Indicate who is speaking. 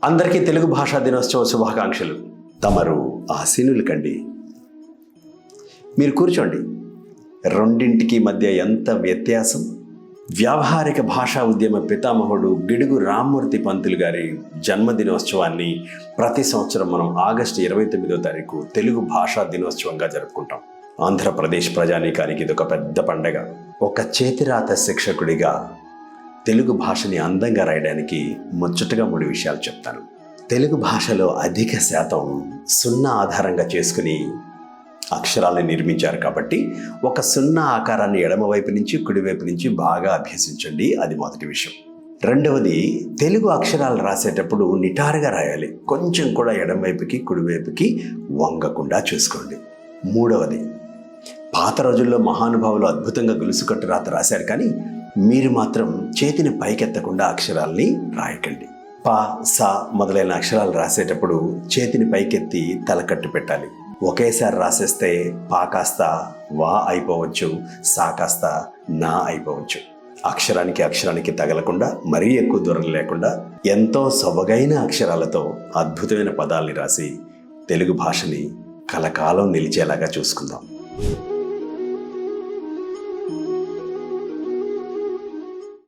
Speaker 1: అందరికీ తెలుగు భాషా దినోత్సవ శుభాకాంక్షలు. తమరు ఆసీనులు కండి. మీరు కూర్చోండి. రెండింటికి మధ్య ఎంత వ్యత్యాసం! వ్యావహారిక భాషా ఉద్యమ పితామహుడు గిడుగు రామ్మూర్తి పంతులు గారి జన్మదినోత్సవాన్ని ప్రతి సంవత్సరం మనం ఆగస్టు 29వ తారీఖు తెలుగు భాషా దినోత్సవంగా జరుపుకుంటాం. ఆంధ్రప్రదేశ్ ప్రజానీకానికి ఇది ఒక పెద్ద పండగ. ఒక చేతిరాత శిక్షకుడిగా తెలుగు భాషని అందంగా రాయడానికి ముచ్చటగా 3 విషయాలు చెప్తాను. తెలుగు భాషలో అధిక శాతం సున్నా ఆధారంగా చేసుకుని అక్షరాలను నిర్మించారు కాబట్టి ఒక సున్నా ఆకారాన్ని ఎడమవైపు నుంచి కుడివైపు నుంచి బాగా అభ్యసించండి. అది మొదటి విషయం. రెండవది, తెలుగు అక్షరాలు రాసేటప్పుడు నిటారుగా రాయాలి. కొంచెం కూడా ఎడమవైపుకి కుడివైపుకి వంగకుండా చూసుకోండి. మూడవది, పాత రోజుల్లో మహానుభావులు అద్భుతంగా గొలుసుకట్టు రాత రాశారు, కానీ మీరు మాత్రం చేతిని పైకెత్తకుండా అక్షరాల్ని రాయకండి. ప, స మొదలైన అక్షరాలు రాసేటప్పుడు చేతిని పైకెత్తి తలకట్టు పెట్టాలి. ఒకేసారి రాసేస్తే పా కాస్త వా అయిపోవచ్చు, సా కాస్త నా అయిపోవచ్చు. అక్షరానికి తగలకుండా, మరీ ఎక్కువ దూరం లేకుండా ఎంతో సొబగైన అక్షరాలతో అద్భుతమైన పదాల్ని రాసి తెలుగు భాషని కలకాలం నిలిచేలాగా చూసుకుందాం.